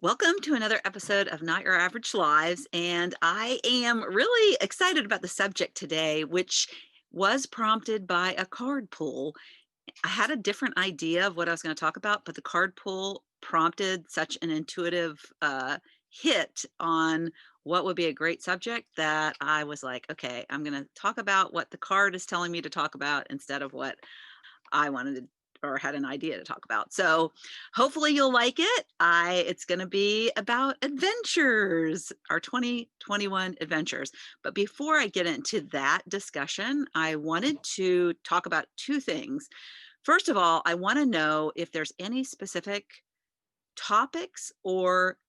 Welcome to another episode of Not Your Average Lives. And I am really excited about the subject today, which was prompted by a card pull. I had a different idea of what I was going to talk about, but the card pull prompted such an intuitive hit on what would be a great subject that I was like, okay, I'm going to talk about what the card is telling me to talk about instead of what I wanted to or had an idea to talk about. So hopefully you'll like it. It's going to be about adventures, our 2021 adventures. But before I get into that discussion, I wanted to talk about two things. First of all, I want to know if there's any specific topics or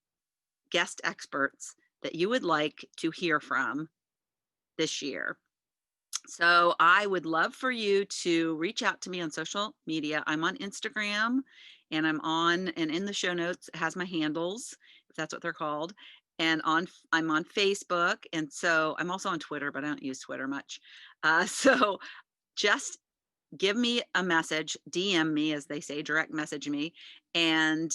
guest experts that you would like to hear from this year. So I would love for you to reach out to me on social media. I'm on Instagram and and in the show notes it has my handles, if that's what they're called. And I'm on Facebook. And so I'm also on Twitter, but I don't use Twitter much. So just give me a message, DM me, as they say, direct message me, and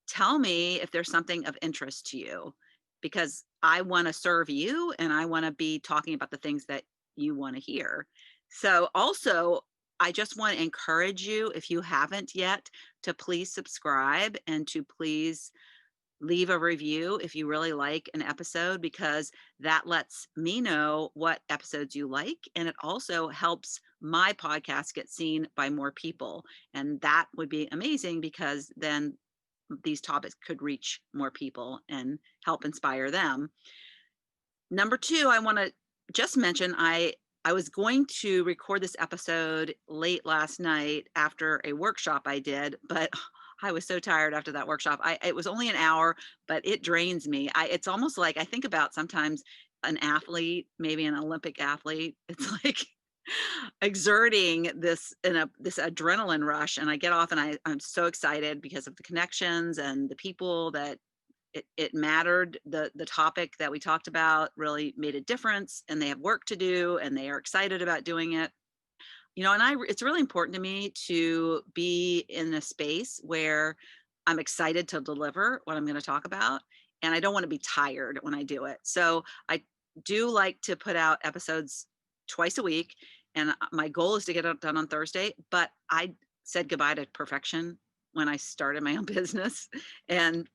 tell me if there's something of interest to you, because I want to serve you and I want to be talking about the things that you want to hear. So, also, I just want to encourage you, if you haven't yet, to please subscribe and to please leave a review if you really like an episode, because that lets me know what episodes you like. And it also helps my podcast get seen by more people. And that would be amazing because then these topics could reach more people and help inspire them. Number two, I want to just mention I was going to record this episode late last night after a workshop I did, but I was so tired after that workshop. It was only an hour, but it drains me. It's almost like I think about sometimes an athlete, maybe an Olympic athlete. It's like exerting this adrenaline rush, and I get off and I'm so excited because of the connections and the people that it mattered. The topic that we talked about really made a difference, and they have work to do and they are excited about doing it. And it's really important to me to be in a space where I'm excited to deliver what I'm going to talk about, and I don't want to be tired when I do it. So I do like to put out episodes twice a week, and my goal is to get it done on Thursday, but I said goodbye to perfection when I started my own business, and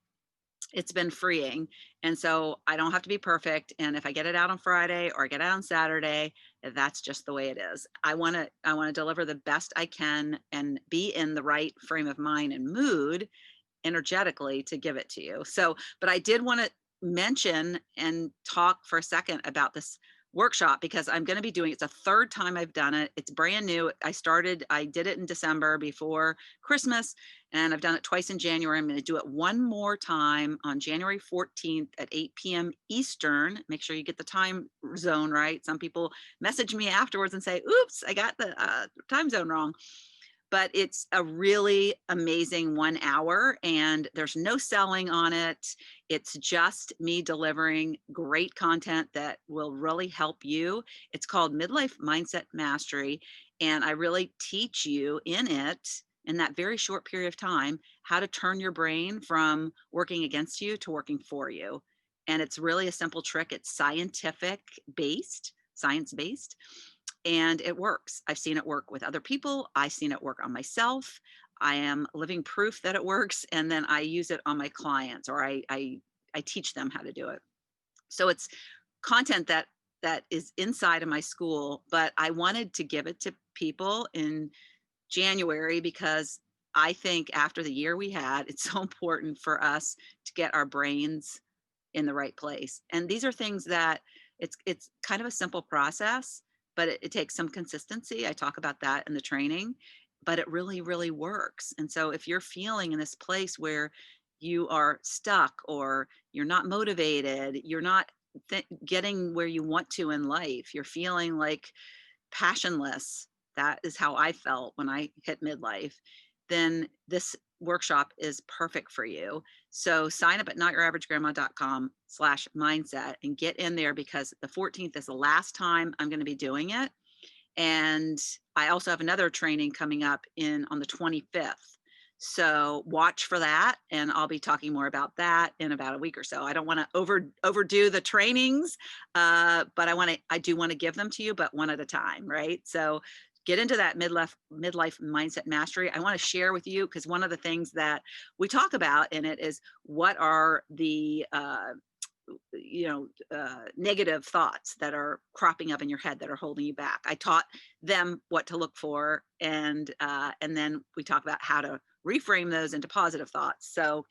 it's been freeing. And so I don't have to be perfect. And if I get it out on Friday or I get it out on Saturday, that's just the way it is. I want to deliver the best I can and be in the right frame of mind and mood energetically to give it to you. So, but I did want to mention and talk for a second about this workshop, because I'm going to be doing it's a third time I've done it. It's brand new. I did it in December before Christmas, and I've done it twice in January. I'm going to do it one more time on January 14th at 8 p.m. Eastern. Make sure you get the time zone right. Some people message me afterwards and say, oops, I got the time zone wrong. But it's a really amazing 1 hour, and there's no selling on it. It's just me delivering great content that will really help you. It's called Midlife Mindset Mastery, and I really teach you in it, in that very short period of time, how to turn your brain from working against you to working for you. And it's really a simple trick. It's science based, and it works. I've seen it work with other people. I've seen it work on myself. I am living proof that it works. And then I use it on my clients, or I teach them how to do it. So it's content that is inside of my school, but I wanted to give it to people in January because I think after the year we had, it's so important for us to get our brains in the right place. And these are things that it's kind of a simple process, but it takes some consistency. I talk about that in the training, but it really, really works. And so if you're feeling in this place where you are stuck, or you're not motivated, you're not getting where you want to in life, you're feeling like passionless, that is how I felt when I hit midlife, then this workshop is perfect for you. So sign up at notyouraverage.grandma.com/mindset and get in there, because the 14th is the last time I'm going to be doing it. And I also have another training coming up on the 25th. So watch for that, and I'll be talking more about that in about a week or so. I don't want to overdo the trainings, but I do want to give them to you, but one at a time, right? So get into that midlife mindset mastery. I want to share with you, because one of the things that we talk about in it is what are the negative thoughts that are cropping up in your head that are holding you back. I taught them what to look for, and then we talk about how to reframe those into positive thoughts. So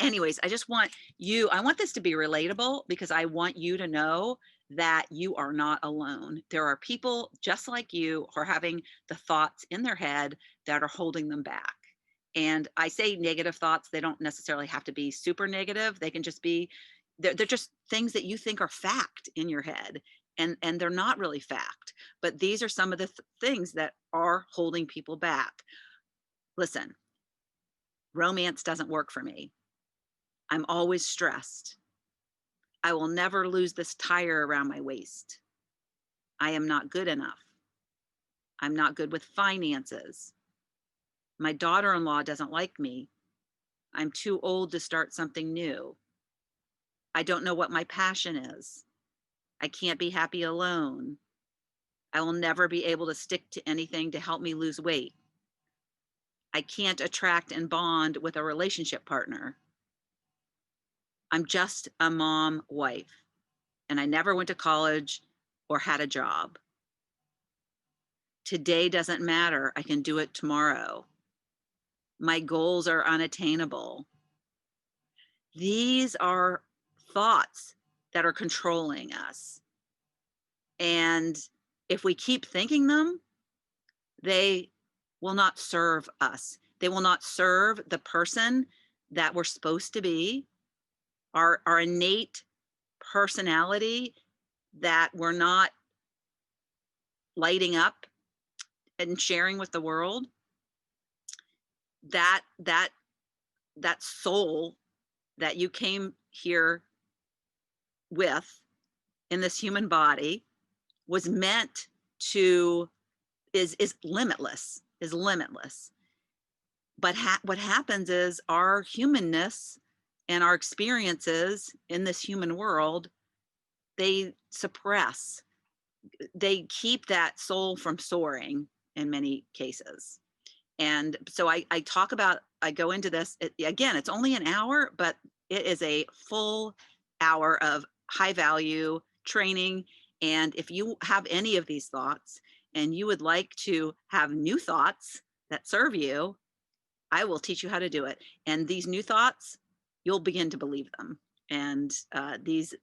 anyways, I want this to be relatable, because I want you to know that you are not alone. There are people just like you who are having the thoughts in their head that are holding them back. And I say negative thoughts, they don't necessarily have to be super negative. They can just be, they're just things that you think are fact in your head. And they're not really fact, but these are some of the things that are holding people back. Listen, romance doesn't work for me. I'm always stressed. I will never lose this tire around my waist. I am not good enough. I'm not good with finances. My daughter-in-law doesn't like me. I'm too old to start something new. I don't know what my passion is. I can't be happy alone. I will never be able to stick to anything to help me lose weight. I can't attract and bond with a relationship partner. I'm just a mom wife, and I never went to college or had a job. Today doesn't matter. I can do it tomorrow. My goals are unattainable. These are thoughts that are controlling us. And if we keep thinking them, they will not serve us. They will not serve the person that we're supposed to be, our innate personality that we're not lighting up and sharing with the world. That soul that you came here with in this human body was meant to is limitless, but what happens is our humanness and our experiences in this human world, they suppress, they keep that soul from soaring in many cases. And so I talk about, I go into this, again, it's only an hour, but it is a full hour of high value training. And if you have any of these thoughts and you would like to have new thoughts that serve you, I will teach you how to do it. And these new thoughts, you'll begin to believe them. And these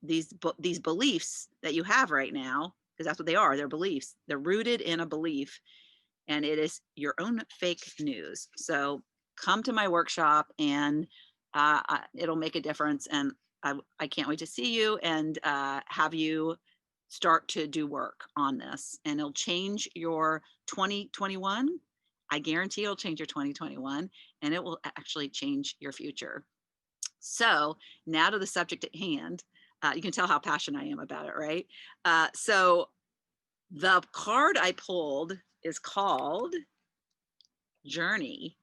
beliefs that you have right now, because that's what they are, they're beliefs. They're rooted in a belief, and it is your own fake news. So come to my workshop, and it'll make a difference. And I can't wait to see you and have you start to do work on this. And it'll change your 2021. I guarantee it'll change your 2021, and it will actually change your future. So now to the subject at hand. You can tell how passionate I am about it, right? So the card I pulled is called Journey.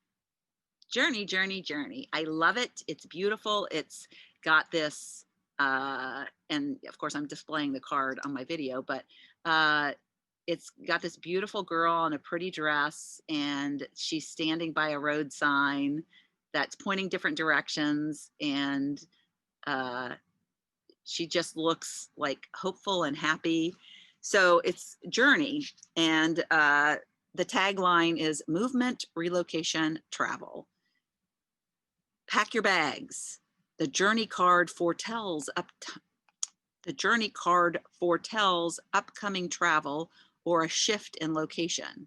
Journey, journey, journey. I love it. It's beautiful. It's got this, and of course I'm displaying the card on my video, but it's got this beautiful girl in a pretty dress, and she's standing by a road sign that's pointing different directions, and she just looks like hopeful and happy. So it's Journey, and the tagline is movement, relocation, travel. Pack your bags. The journey card foretells upcoming travel or a shift in location.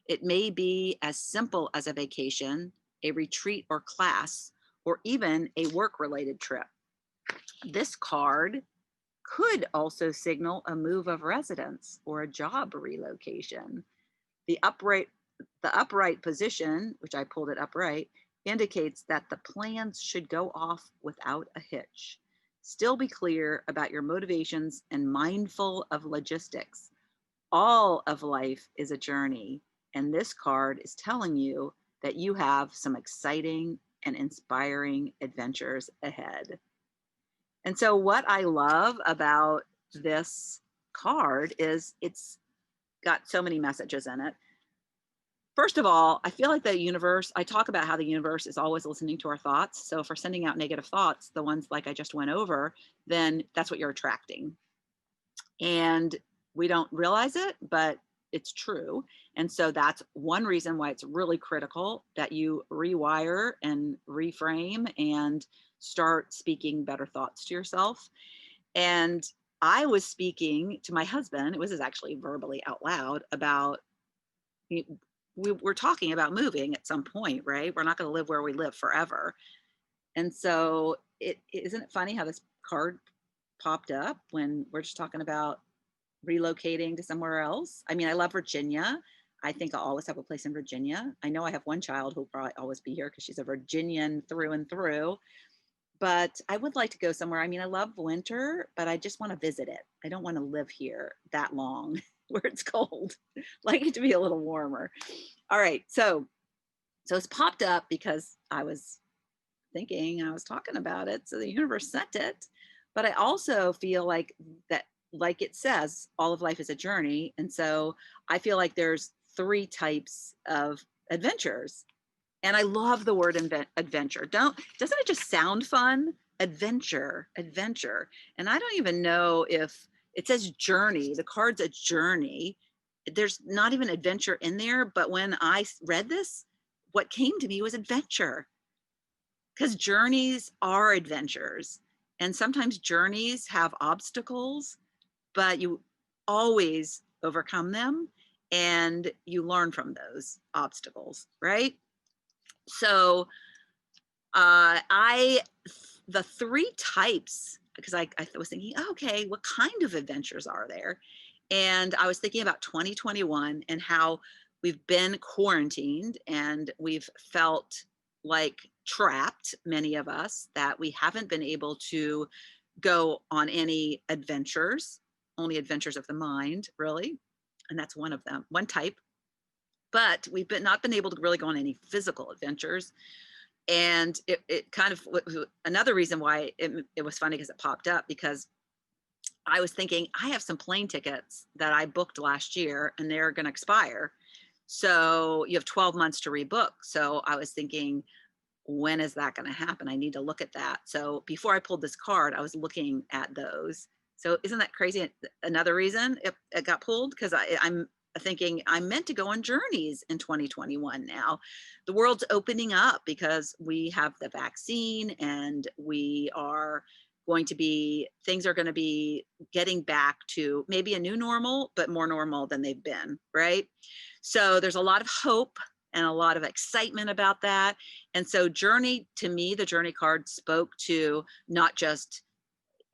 It may be as simple as a vacation, a retreat or class, or even a work-related trip. This card could also signal a move of residence or a job relocation. The upright position, which I pulled it upright, indicates that the plans should go off without a hitch. Still be clear about your motivations and mindful of logistics. All of life is a journey, and this card is telling you that you have some exciting and inspiring adventures ahead. And so, what I love about this card is it's got so many messages in it. First of all, I feel like the universe, I talk about how the universe is always listening to our thoughts. So, if we're sending out negative thoughts, the ones like I just went over, then that's what you're attracting. And we don't realize it, but it's true. And so that's one reason why it's really critical that you rewire and reframe and start speaking better thoughts to yourself. And I was speaking to my husband, it was actually verbally out loud about, we were talking about moving at some point, right? We're not going to live where we live forever. And so it isn't it funny how this card popped up when we're just talking about relocating to somewhere else. I mean, I love Virginia. I think I'll always have a place in Virginia. I know I have one child who'll probably always be here because she's a Virginian through and through. But I would like to go somewhere. I mean, I love winter, but I just want to visit it. I don't want to live here that long where it's cold. Like it to be a little warmer. All right. So it's popped up because I was thinking, I was talking about it. So the universe sent it. But I also feel like that, like it says, all of life is a journey. And so I feel like there's three types of adventures. And I love the word adventure. Doesn't it just sound fun? Adventure, adventure. And I don't even know if it says journey. The card's a journey. There's not even adventure in there. But when I read this, what came to me was adventure, because journeys are adventures. And sometimes journeys have obstacles, but you always overcome them and you learn from those obstacles, right? So I the three types, because I was thinking, okay, what kind of adventures are there? And I was thinking about 2021 and how we've been quarantined and we've felt like trapped, many of us, that we haven't been able to go on any adventures, only adventures of the mind, really. And that's one of them, one type. But we've not been able to really go on any physical adventures. And it kind of, another reason why it was funny because it popped up, because I was thinking I have some plane tickets that I booked last year and they're going to expire. So you have 12 months to rebook. So I was thinking, when is that going to happen? I need to look at that. So before I pulled this card, I was looking at those. So isn't that crazy? Another reason it got pulled, because I'm thinking I'm meant to go on journeys in 2021 now. The world's opening up because we have the vaccine and we are going to be, things are going to be getting back to maybe a new normal, but more normal than they've been, right? So there's a lot of hope and a lot of excitement about that. And so journey, to me, the journey card spoke to not just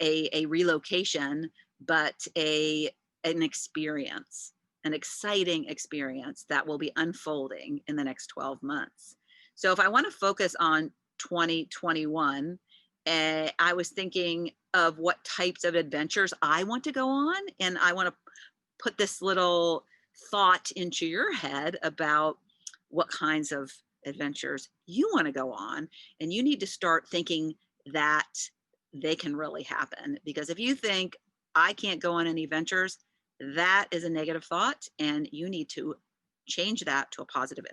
a relocation, but an experience, an exciting experience that will be unfolding in the next 12 months. So if I want to focus on 2021, I was thinking of what types of adventures I want to go on. And I want to put this little thought into your head about what kinds of adventures you want to go on. And you need to start thinking that they can really happen. Because if you think, I can't go on any adventures, that is a negative thought. And you need to change that to a positive,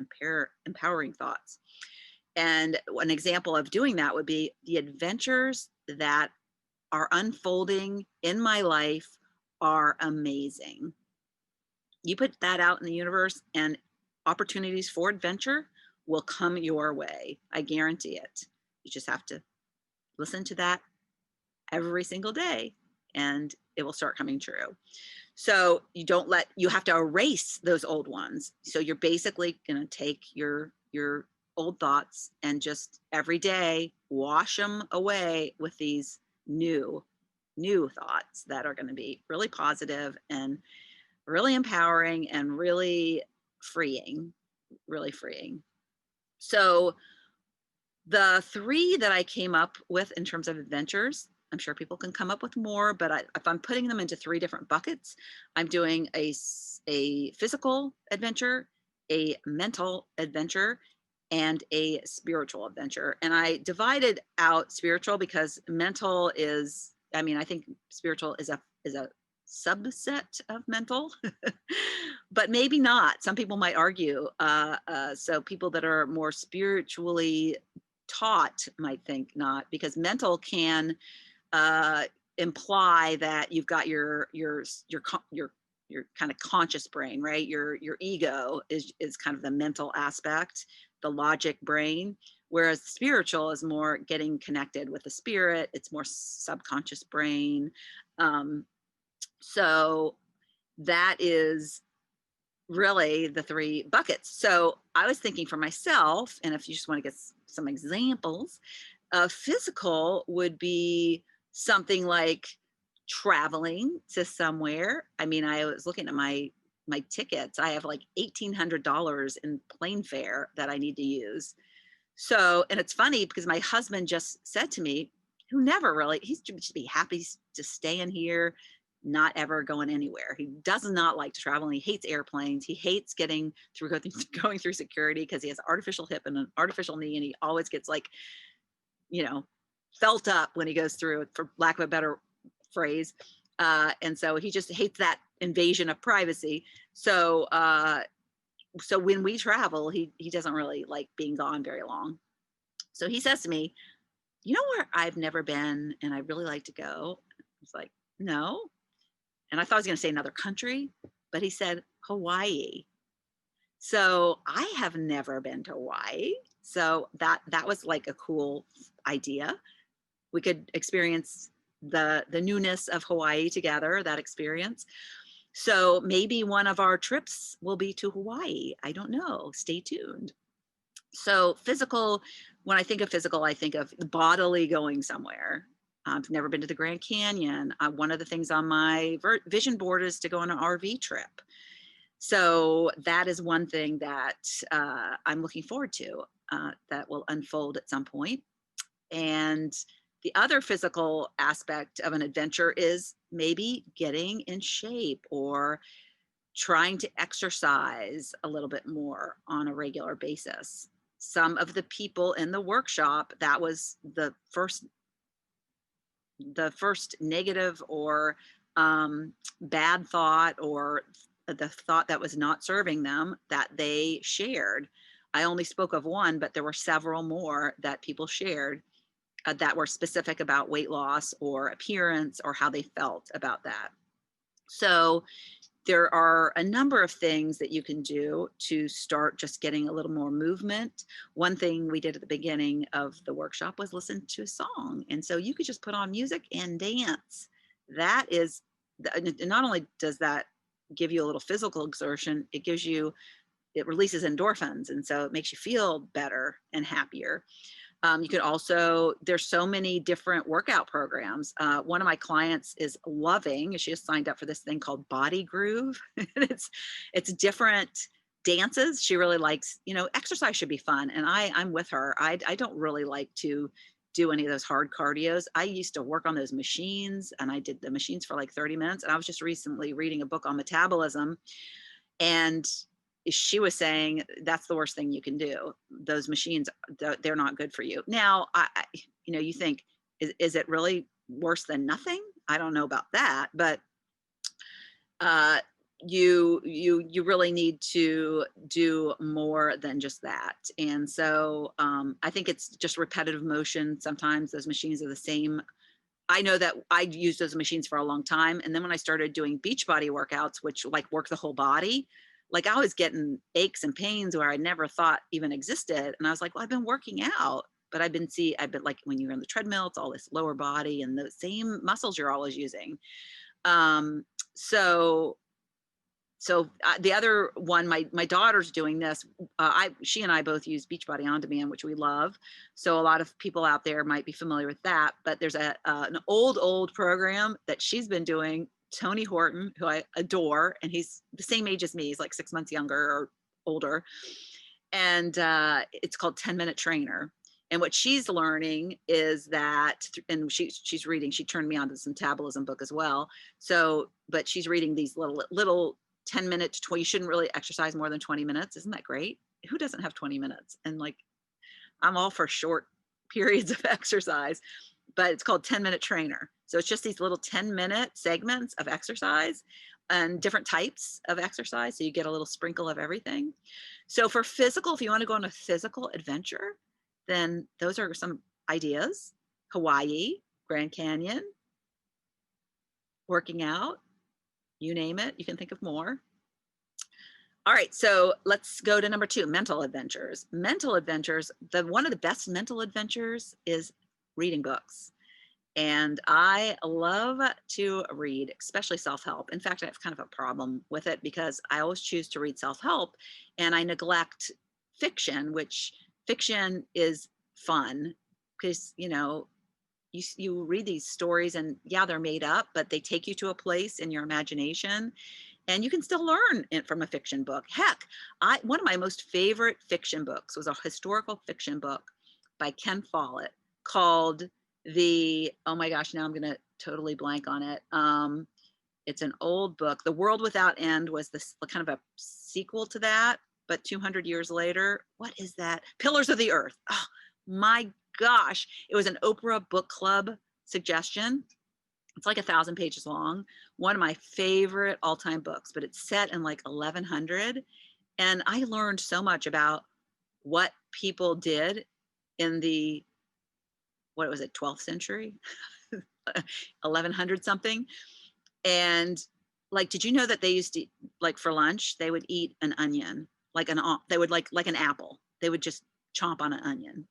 empowering thoughts. And an example of doing that would be the adventures that are unfolding in my life are amazing. You put that out in the universe and opportunities for adventure will come your way. I guarantee it. You just have to listen to that every single day and it will start coming true. So you have to erase those old ones. So you're basically going to take your old thoughts and just every day wash them away with these new thoughts that are going to be really positive and really empowering and really freeing. So the three that I came up with in terms of adventures, I'm sure people can come up with more, but if I'm putting them into three different buckets, I'm doing a physical adventure, a mental adventure, and a spiritual adventure. And I divided out spiritual because mental is, I mean, I think spiritual is a subset of mental, but maybe not. Some people might argue. So people that are more spiritually taught might think not, because mental can uh, imply that you've got your kind of conscious brain, right? Your ego is kind of the mental aspect, the logic brain, whereas spiritual is more getting connected with the spirit. It's more subconscious brain. Um, so that is really the three buckets. So I was thinking for myself, and if you just want to get some examples, physical would be something like traveling to somewhere. I mean, I was looking at my tickets. I have like $1,800 in plane fare that I need to use. So, and it's funny because my husband just said to me, who never really, he's just be happy to stay in here, not ever going anywhere. He does not like to travel and he hates airplanes. He hates getting through going through security because he has an artificial hip and an artificial knee and he always gets like, you know, felt up when he goes through, for lack of a better phrase. And so he just hates that invasion of privacy. So when we travel, he doesn't really like being gone very long. So he says to me, "You know where I've never been and I really like to go?" It's like, "No." And I thought he was going to say another country, but he said Hawaii. So I have never been to Hawaii. So that was like a cool idea. We could experience the newness of Hawaii together, that experience. So maybe one of our trips will be to Hawaii. I don't know. Stay tuned. So physical, when I think of physical, I think of bodily going somewhere. I've never been to the Grand Canyon. One of the things on my vision board is to go on an RV trip. So that is one thing that I'm looking forward to, that will unfold at some point. And the other physical aspect of an adventure is maybe getting in shape or trying to exercise a little bit more on a regular basis. Some of the people in the workshop, that was the first negative or bad thought, or the thought that was not serving them, that they shared. I only spoke of one, but there were several more that people shared that were specific about weight loss or appearance or how they felt about that. So there are a number of things that you can do to start just getting a little more movement. One thing we did at the beginning of the workshop was listen to a song. And so you could just put on music and dance. That is, not only does that give you a little physical exertion, it releases endorphins. And so it makes you feel better and happier. You could also, there's so many different workout programs. One of my clients is loving, she just signed up for this thing called Body Groove. it's different dances. She really likes, exercise should be fun. And I'm with her. I don't really like to do any of those hard cardios. I used to work on those machines and I did the machines for like 30 minutes. And I was just recently reading a book on metabolism, and she was saying that's the worst thing you can do. Those machines, they're not good for you. Now, you think, is it really worse than nothing? I don't know about that, but you really need to do more than just that. And so I think it's just repetitive motion. Sometimes those machines are the same. I know that I used those machines for a long time. And then when I started doing Beachbody workouts, which like work the whole body, like I was getting aches and pains where I never thought even existed. And I was like, well, I've been working out, but I've been like when you're on the treadmill, it's all this lower body and the same muscles you're always using. Um, so the other one, my daughter's doing this. She and I both use Beachbody On Demand, which we love. So a lot of people out there might be familiar with that. But there's an old program that she's been doing. Tony Horton, who I adore, and he's the same age as me. He's like 6 months younger or older, and it's called 10-Minute Trainer. And what she's learning is that, and she's reading. She turned me on to this metabolism book as well. So, but she's reading these little 10-minute to 20. You shouldn't really exercise more than 20 minutes. Isn't that great? who doesn't have 20 minutes? And like, I'm all for short periods of exercise, but it's called 10-minute trainer. So it's just these little 10-minute segments of exercise and different types of exercise. So you get a little sprinkle of everything. So for physical, if you want to go on a physical adventure, then those are some ideas. Hawaii, Grand Canyon, working out, you name it, you can think of more. All right, so let's go to number 2, mental adventures. Mental adventures, one of the best mental adventures is reading books. And I love to read, especially self-help. In fact, I have kind of a problem with it because I always choose to read self-help and I neglect fiction, which fiction is fun because, you read these stories and yeah, they're made up, but they take you to a place in your imagination and you can still learn it from a fiction book. Heck, one of my most favorite fiction books was a historical fiction book by Ken Follett called oh my gosh, now I'm going to totally blank on it. It's an old book. The World Without End was this kind of a sequel to that, but 200 years later. What is that? Pillars of the Earth. Oh my gosh. It was an Oprah book club suggestion. It's like 1,000 pages long. One of my favorite all-time books, but it's set in like 1100. And I learned so much about what people did in the, what was it, 12th century, 1100 something. And like, did you know that they used to, like for lunch, they would eat an onion, they would like an apple. They would just chomp on an onion,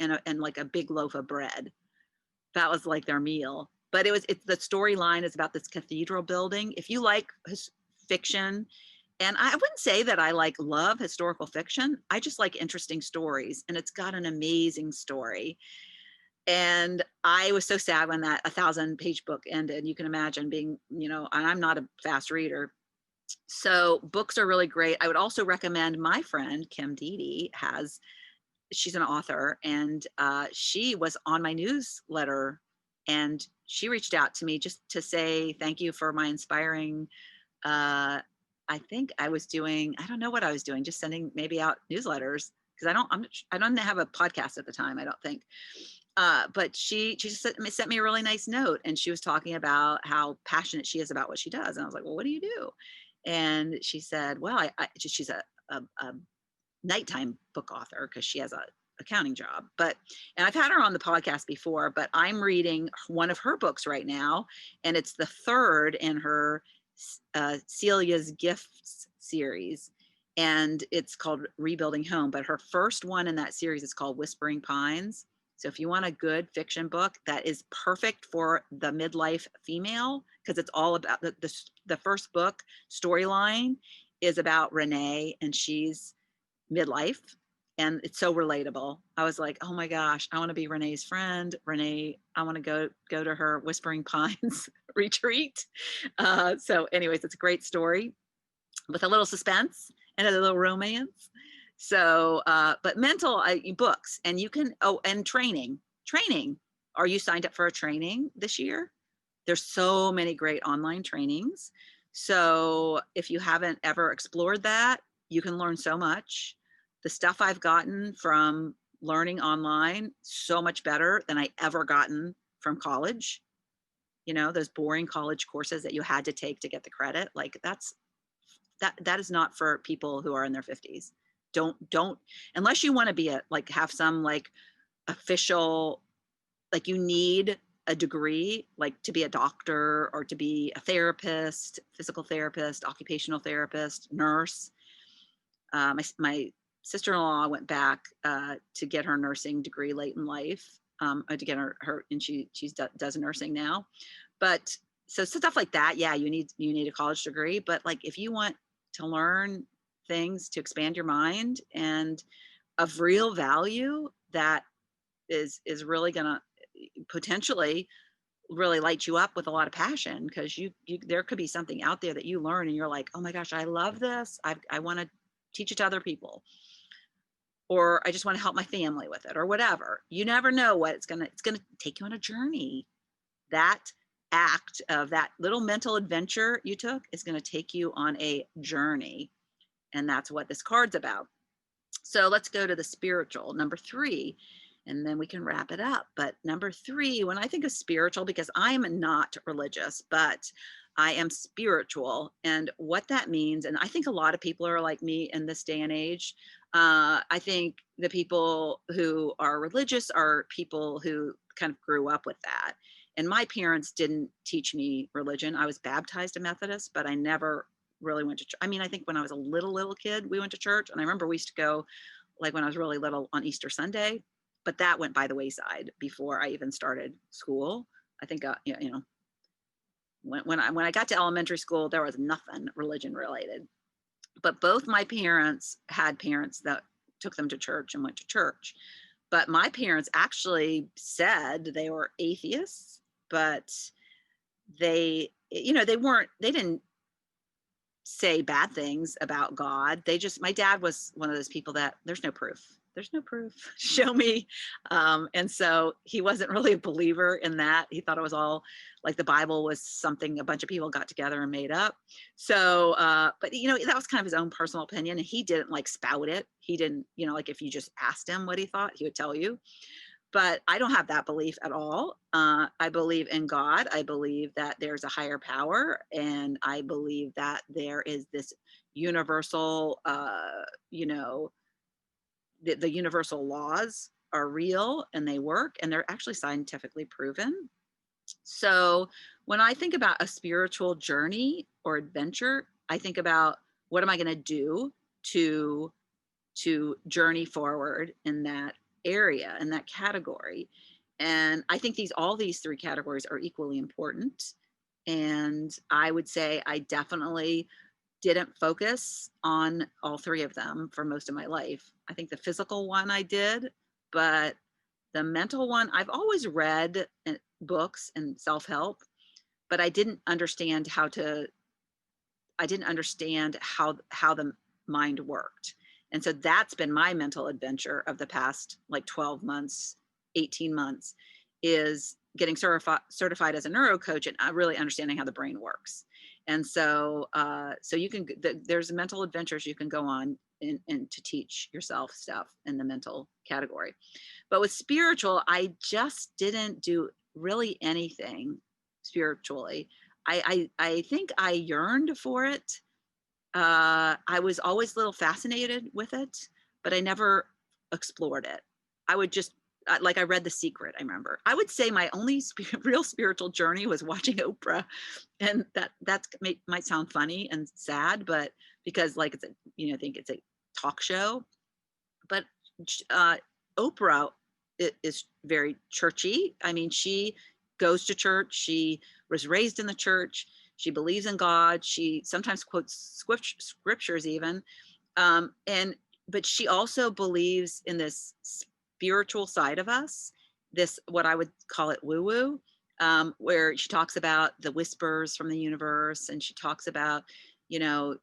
and like a big loaf of bread. That was like their meal. But it's the storyline is about this cathedral building. If you like fiction, and I wouldn't say that I like love historical fiction, I just like interesting stories, and it's got an amazing story. And I was so sad when that 1,000-page book ended. You can imagine being, and I'm not a fast reader. So books are really great. I would also recommend my friend, Kim Deedy, she's an author, and she was on my newsletter, and she reached out to me just to say thank you for my inspiring, I think I don't know what I was doing, just sending maybe out newsletters, because I don't have a podcast at the time, I don't think. But she just sent me a really nice note, and she was talking about how passionate she is about what she does. And I was like, well, what do you do? And she said, well, she's a nighttime book author because she has a accounting job. And I've had her on the podcast before, but I'm reading one of her books right now, and it's the third in her Celia's Gifts series. And it's called Rebuilding Home. But her first one in that series is called Whispering Pines. So if you want a good fiction book that is perfect for the midlife female, because it's all about the first book storyline is about Renee, and she's midlife, and it's so relatable. I was like, oh my gosh, I want to be Renee's friend. Renee, I want to go to her Whispering Pines retreat. So anyways, it's a great story with a little suspense and a little romance. So, but mental books, and you can, and training. Are you signed up for a training this year? There's so many great online trainings. So if you haven't ever explored that, you can learn so much. The stuff I've gotten from learning online, so much better than I ever gotten from college. Those boring college courses that you had to take to get the credit, like that is not for people who are in their 50s. Don't unless you want to be have some official, you need a degree, to be a doctor or to be a therapist, physical therapist, occupational therapist, nurse. My sister-in-law went back to get her nursing degree late in life, to get her and she does nursing now. But so stuff like that, yeah, you need a college degree. But if you want to learn things to expand your mind and of real value, that is really gonna potentially really light you up with a lot of passion, because there could be something out there that you learn and you're like, oh my gosh, I love this. I want to teach it to other people, or I just want to help my family with it, or whatever. You never know what it's gonna take you on a journey. That act of that little mental adventure you took is going to take you on a journey. And that's what this card's about. So let's go to the spiritual, number three, and then we can wrap it up. But number three, when I think of spiritual, because I'm not religious, but I am spiritual, and what that means, and I think a lot of people are like me in this day and age. I think the people who are religious are people who kind of grew up with that. And my parents didn't teach me religion. I was baptized a Methodist, but I never really went to church. I mean, I think when I was a little kid, we went to church, and I remember we used to go like when I was really little on Easter Sunday, but that went by the wayside before I even started school. I think, when I got to elementary school, there was nothing religion related. But both my parents had parents that took them to church and went to church. But my parents actually said they were atheists, but they didn't say bad things about God. My dad was one of those people that there's no proof. There's no proof. Show me. And so he wasn't really a believer in that. He thought it was all like the Bible was something a bunch of people got together and made up. So, but that was kind of his own personal opinion. And he didn't like spout it. He didn't, like if you just asked him what he thought, he would tell you. But I don't have that belief at all. I believe in God. I believe that there's a higher power, and I believe that there is this universal, the universal laws are real and they work, and they're actually scientifically proven. So when I think about a spiritual journey or adventure, I think about what am I going to do to journey forward in that area, in that category. And I think all these three categories are equally important. And I would say I definitely didn't focus on all three of them for most of my life. I think the physical one I did, but the mental one, I've always read books and self-help, but I didn't understand how the mind worked. And so that's been my mental adventure of the past like 12 months, 18 months, is getting certified as a neuro coach and really understanding how the brain works. And so, there's mental adventures you can go on and to teach yourself stuff in the mental category. But with spiritual, I just didn't do really anything spiritually. I think I yearned for it. I was always a little fascinated with it, but I never explored it. I would just like I read The Secret. I remember I would say my only real spiritual journey was watching Oprah, and that might sound funny and sad, but because like I think it's a talk show, but Oprah is very churchy. I mean, she goes to church. She was raised in the church. She believes in God. She sometimes quotes scriptures even. But she also believes in this spiritual side of us, this, what I would call it woo-woo, where she talks about the whispers from the universe. And she talks about, there's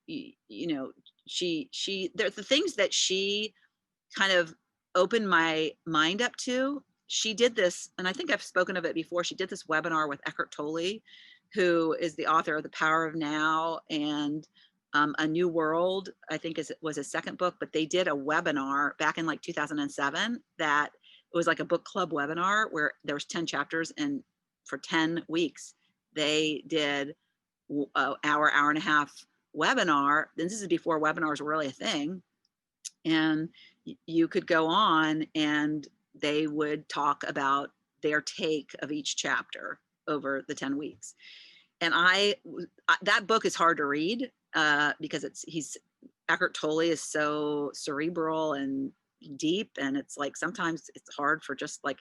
the things that she kind of opened my mind up to. She did this, and I think I've spoken of it before. She did this webinar with Eckhart Tolle, who is the author of The Power of Now and A New World, I think was his second book. But they did a webinar back in like 2007 that it was like a book club webinar where there was 10 chapters, and for 10 weeks they did an hour and a half webinar. And this is before webinars were really a thing. And you could go on and they would talk about their take of each chapter over the 10 weeks. And that book is hard to read because Eckhart Tolle is so cerebral and deep. And it's like, sometimes it's hard for just like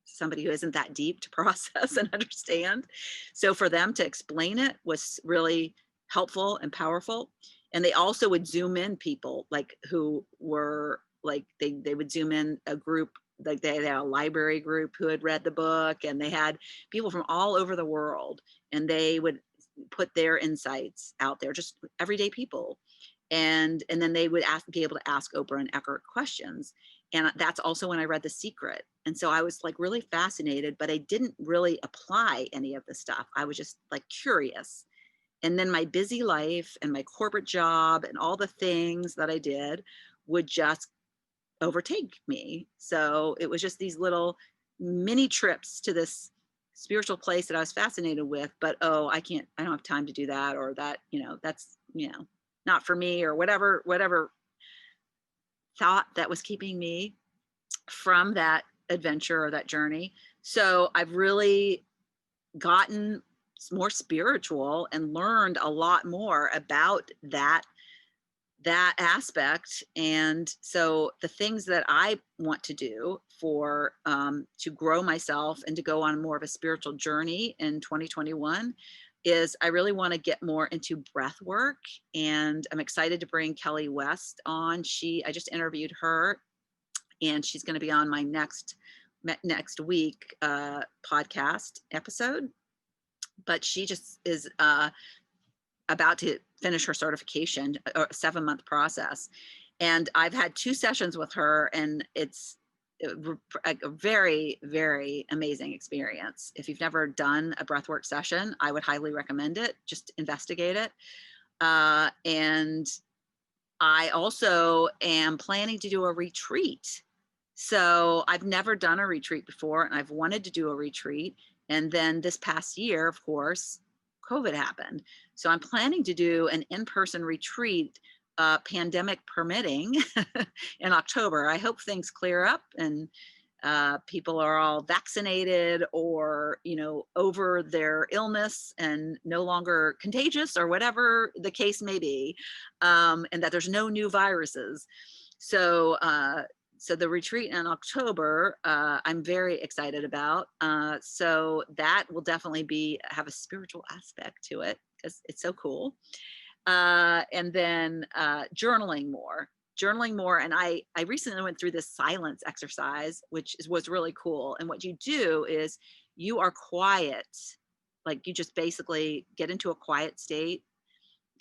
somebody who isn't that deep to process and understand. So for them to explain it was really helpful and powerful. And they also would zoom in people like who were like, they would zoom in a group, like they had a library group who had read the book, and they had people from all over the world, and they would put their insights out there, just everyday people. And then they would be able to ask Oprah and Eckhart questions. And that's also when I read The Secret. And so I was like really fascinated, but I didn't really apply any of the stuff. I was just like curious. And then my busy life and my corporate job and all the things that I did would just overtake me. So it was just these little mini trips to this spiritual place that I was fascinated with, but oh, I don't have time to do that, or that, that's, not for me, or whatever thought that was keeping me from that adventure or that journey. So I've really gotten more spiritual and learned a lot more about that aspect. And so the things that I want to do for to grow myself and to go on more of a spiritual journey in 2021 is I really want to get more into breath work. And I'm excited to bring Kelly West on. I just interviewed her, and she's going to be on my next week podcast episode. But she just is about to finish her certification, a 7-month process. And I've had 2 sessions with her, and it's a very, very amazing experience. If you've never done a breathwork session, I would highly recommend it. Just investigate it. And I also am planning to do a retreat. So I've never done a retreat before, and I've wanted to do a retreat. And then this past year, of course, COVID happened. So I'm planning to do an in-person retreat, pandemic permitting, in October. I hope things clear up and people are all vaccinated, or, over their illness and no longer contagious, or whatever the case may be, and that there's no new viruses. So, so the retreat in October, I'm very excited about. So that will definitely have a spiritual aspect to it, because it's so cool. And then journaling more. And I recently went through this silence exercise, which was really cool. And what you do is you are quiet, like you just basically get into a quiet state,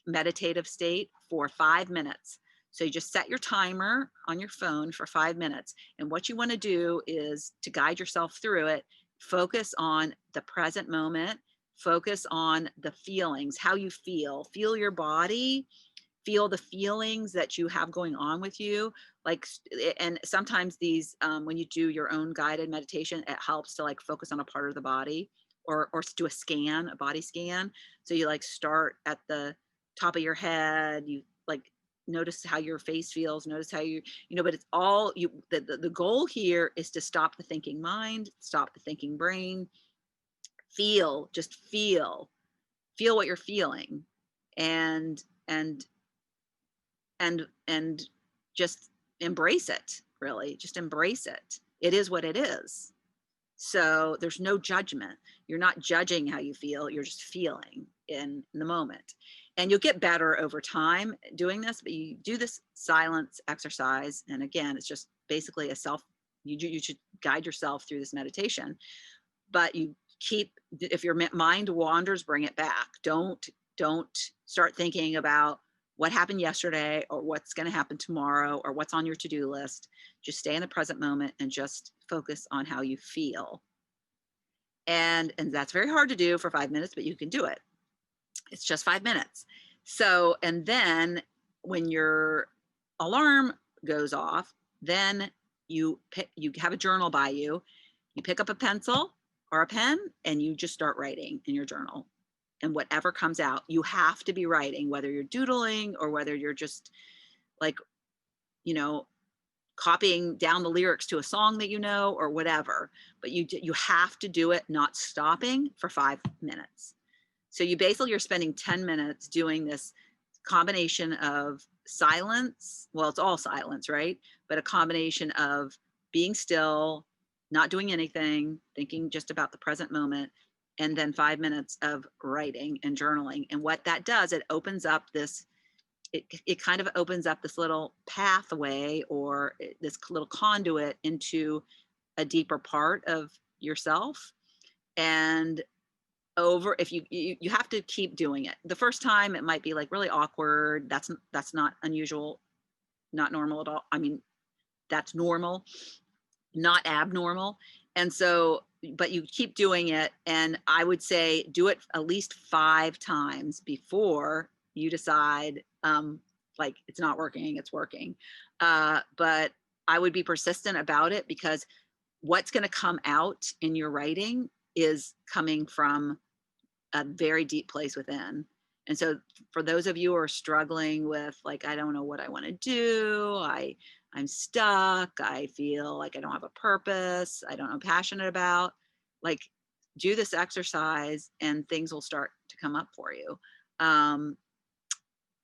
meditative state, for 5 minutes. So you just set your timer on your phone for 5 minutes. And what you want to do is, to guide yourself through it, focus on the present moment, focus on the feelings, how you feel your body, feel the feelings that you have going on with you. And sometimes these, when you do your own guided meditation, it helps to focus on a part of the body, or do a body scan. So you start at the top of your head, you notice how your face feels, notice how but it's all the goal here is to stop the thinking mind, stop the thinking brain, just feel what you're feeling, and just embrace it. Really, just embrace it. It is what it is. So there's no judgment. You're not judging how you feel. You're just feeling in the moment. And you'll get better over time doing this, but you do this silence exercise. And again, it's just basically you should guide yourself through this meditation, but if your mind wanders, bring it back. Don't start thinking about what happened yesterday, or what's going to happen tomorrow, or what's on your to-do list. Just stay in the present moment and just focus on how you feel. And that's very hard to do for 5 minutes, but you can do it. It's just 5 minutes. So, and then when your alarm goes off, then you have a journal by you. You pick up a pencil or a pen, and you just start writing in your journal. And whatever comes out, you have to be writing, whether you're doodling or whether you're just copying down the lyrics to a song that or whatever. But you have to do it, not stopping, for 5 minutes. So you're spending 10 minutes doing this combination of silence. Well, it's all silence, right? But a combination of being still, not doing anything, thinking just about the present moment, and then 5 minutes of writing and journaling. And what that does, it opens up it kind of opens up this little pathway, or this little conduit into a deeper part of yourself. And if you have to keep doing it. The first time it might be really awkward. That's not unusual, not normal at all. I mean, that's normal, not abnormal. And so, but you keep doing it. And I would say do it at least 5 times before you decide, it's not working, it's working. But I would be persistent about it, because what's going to come out in your writing is coming from a very deep place within. And so for those of you who are struggling with, like, I don't know what I want to do, I'm stuck, I feel like I don't have a purpose, I don't know passionate about, like, do this exercise and things will start to come up for you. Um,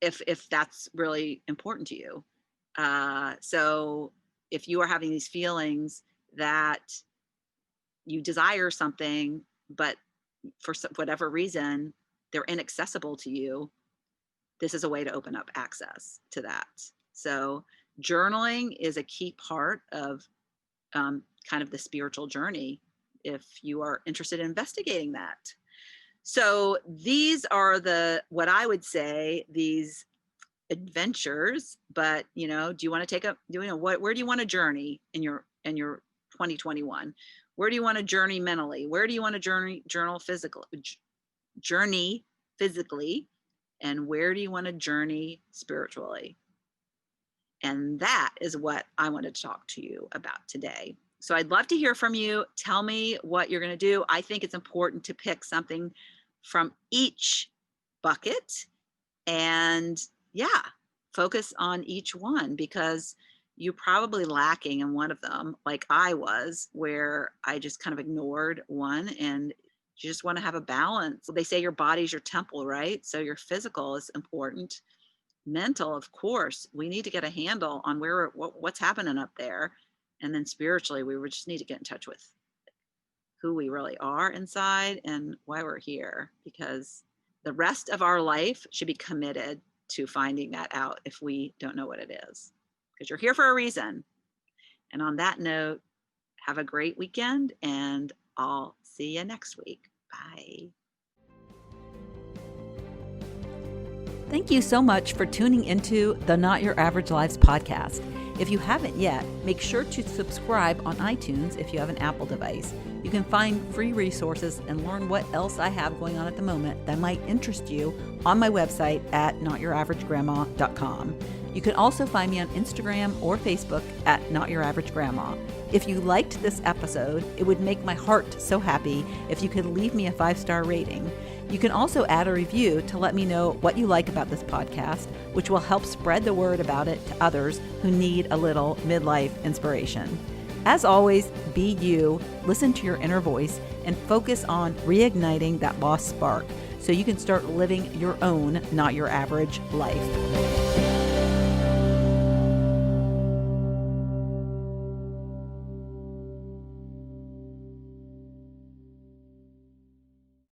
if that's really important to you. So if you are having these feelings that you desire something, but for whatever reason, they're inaccessible to you, this is a way to open up access to that. So journaling is a key part of kind of the spiritual journey if you are interested in investigating that. So these are what I would say, these adventures. But do you want to take where do you want to journey in your 2021? Where do you want to journey mentally? Where do you want to journey physically? And where do you want to journey spiritually? And that is what I wanted to talk to you about today. So I'd love to hear from you. Tell me what you're going to do. I think it's important to pick something from each bucket and focus on each one, because you're probably lacking in one of them, like I was, where I just kind of ignored one. And you just want to have a balance. They say your body's your temple, right? So your physical is important. Mental, of course, we need to get a handle on what's happening up there. And then spiritually, we just need to get in touch with who we really are inside and why we're here, because the rest of our life should be committed to finding that out if we don't know what it is, because you're here for a reason. And on that note, have a great weekend, and I'll see you next week. Bye. Thank you so much for tuning into the Not Your Average Lives podcast. If you haven't yet, make sure to subscribe on iTunes if you have an Apple device. You can find free resources and learn what else I have going on at the moment that might interest you on my website at notyouraverage.grandma.com. You can also find me on Instagram or Facebook at Not Your Average Grandma. If you liked this episode, it would make my heart so happy if you could leave me a 5-star rating. You can also add a review to let me know what you like about this podcast, which will help spread the word about it to others who need a little midlife inspiration. As always, be you, listen to your inner voice, and focus on reigniting that lost spark so you can start living your own Not Your Average life.